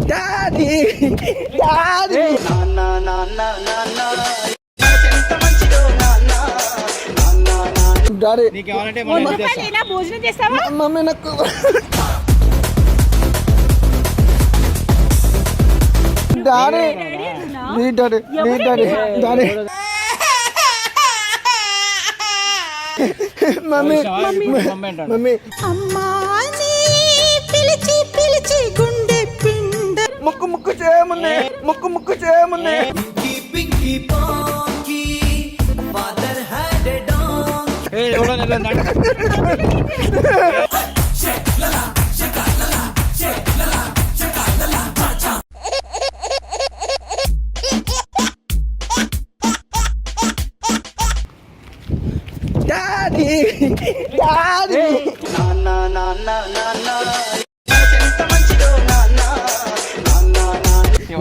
Daddy daddy daddy భోజనం చేస్తావా mummy నాకు daddy daddy daddy daddy mummy mummy పిలిచి గుండె పిండ ముక్కు ముక్కు చేయముంది ముక్కు ముక్కు చేయముంది డాడీ డాడీ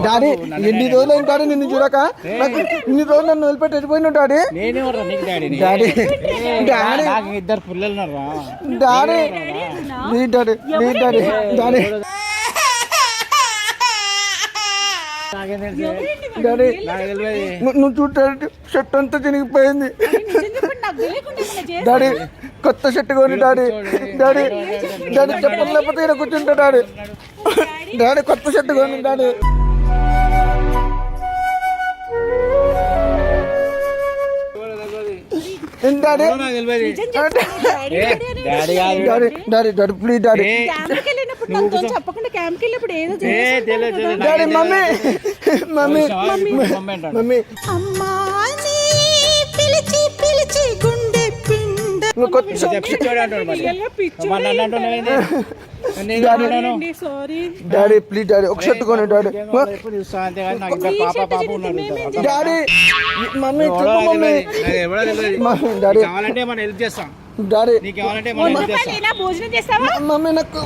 డాడీ ఎన్ని రోజులు అయింది డాడీ నిన్ను చూడక నాకు ఇన్ని రోజులు నన్ను వదిలిపెట్టి వెళ్ళిపోయినావు డాడీ డాడీ డాడీ ఇద్దరు పిల్లలు డాడీ నీ డాడీ నీ డాడీ డాడీ డాడీ నువ్వు చూడ షర్ట్ అంతా చినిగిపోయింది డాడీ కొత్త షర్ట్ కొని డాడీ డాడీ డాడీ చెప్పలు లేకపోతే ఇక్కడ కూర్చుంటా డాడీ డాడీ కొత్త షర్ట్ కొని daddy daddy daddy daddy daddy please daddy చెప్పకుండా క్యాంప్కి వెళ్ళినప్పుడు ఏదో డాడీ మమ్మీ మమ్మీ మమ్మీ పిలిచి గుండె పిండ డాడీ ప్లీజ్ డాడీ ఒక షర్ట్ కొని daddy daddy mummy mummy daddy కావాలంటే మనం హెల్ప్ చేస్తాం డాడీ నీకు కావాలంటే మనం హెల్ప్ చేస్తాం భోజనం చేస్తావా మమ్మీ నాకు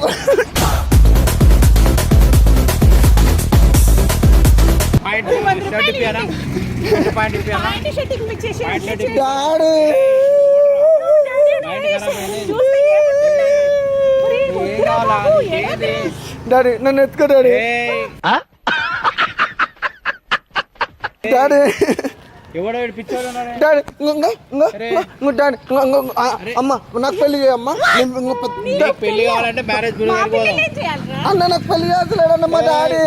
డాడీ నన్ను ఎత్తుకో డాడీ డాడీ ఎవడో పిచ్చోడు డాడీ డాడీ అమ్మ నాకు పెళ్లి చేయమ్మా పెళ్లి కావాలంటే మ్యారేజ్ అన్న నాకు పెళ్లి చేస్తలేడన్న మా డాడీ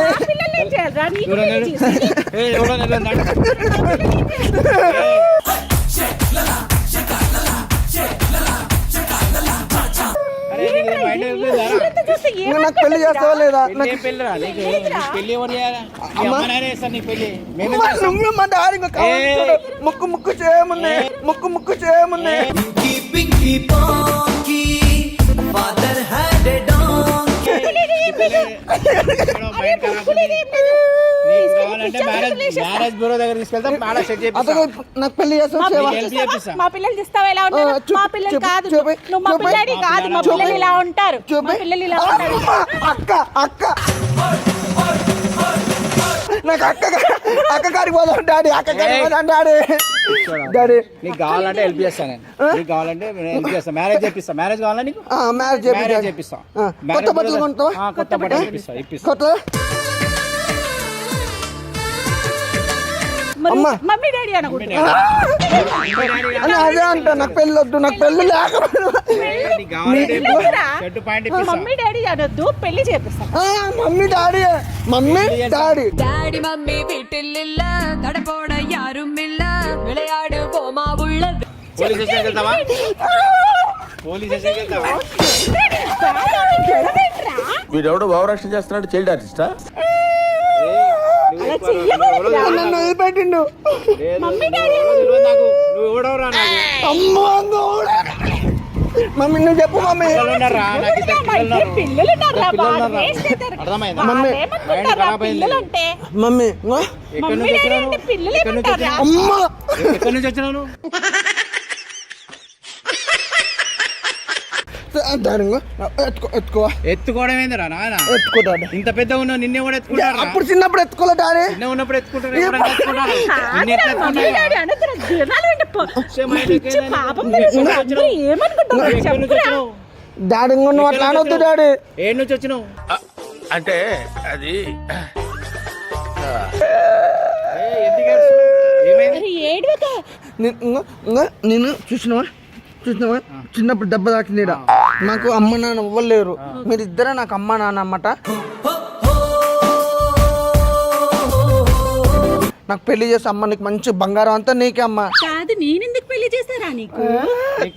నాకు పెళ్లి చేస్తావా లేదా మా డాడీ ముక్కు ముక్కు చేయముంది ముక్కు ముక్కు చేయముంది మ్యారేజ్ బ్యూరో దగ్గర తీసుకెళ్తాం నాకు పెళ్లి చేస్తావా మా పిల్లలు చూస్తావా ఎలా ఉంటారు మా పిల్లలు కాదు నువ్వు మా పిల్లడి కాదు మా పిల్లలు ఇలా ఉంటారు మా పిల్లలు ఇలా ఉంటారు అక్క అక్క నాకు అక్క కాడికి పోదాం డాడీ అక్క కాడికి పోదాం డాడీ డాడీ నీకు కావాలంటే హెల్ప్ చేస్తాను నేను నీకు కావాలంటే హెల్ప్ చేస్తాను మ్యారేజ్ చేపిస్తా మ్యారేజ్ కావాలా నీకు మ్యారేజ్ చేపిస్తా కొత్త బట్టలు కొంటావా కొత్త బట్టలు ఇప్పిస్తా కొత్త మమ్మీ డాడీ అనుకుంటా అదే అంట నాకు పెళ్ళి వద్దు నాకు పెళ్ళి మమ్మీ డాడీ అనొద్దు పెళ్లి చేపిస్తా mummy daddy mummy daddy daddy mummy வீட்டில் இல்ல தடப்போட யாரும் இல்ல விளையாடு போமா உள்ள పోలీస్ స్టేషన్కి వెళ్తావా పోలీస్ స్టేషన్కి వెళ్తావా వీడెవడో భావరక్షణ చేస్తున్నాడు చైల్డ్ ఆర్టిస్టా నన్ను వదిలిపెట్టిండు మమ్మీ నువ్వు చెప్పు మమ్మీ మమ్మీ అమ్మా ఎక్కడి నుంచి వచ్చినావు ఎత్తుకోవడం ఏందిరా నాన్న ఎత్తుకోటాడు ఇంత పెద్ద ఉన్నావు నిన్నే కూడా ఎత్తుకుంటారు అప్పుడు చిన్నప్పుడు ఎత్తుకోలే డాడీ చిన్న ఉన్నప్పుడు ఎత్తుకుంటారు డాడీ నువ్వు అట్లా అనొద్దు డాడీ ఏ నుంచి వచ్చినావు అంటే అది అరే ఏడవక. నేను చూసినావా చిన్నప్పుడు దెబ్బ తాకింది నాకు అమ్మ నాన్న ఇవ్వలేరు, మీరు ఇద్దరే నాకు అమ్మ నాన్న అన్నమాట. నాకు పెళ్లి చేసి అమ్మ నీకు మంచి బంగారం అంతా నీకే అమ్మ. కాదు, నేను ఎందుకు పెళ్లి చేస్తారా నీకు?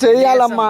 చెయ్యాలమ్మా,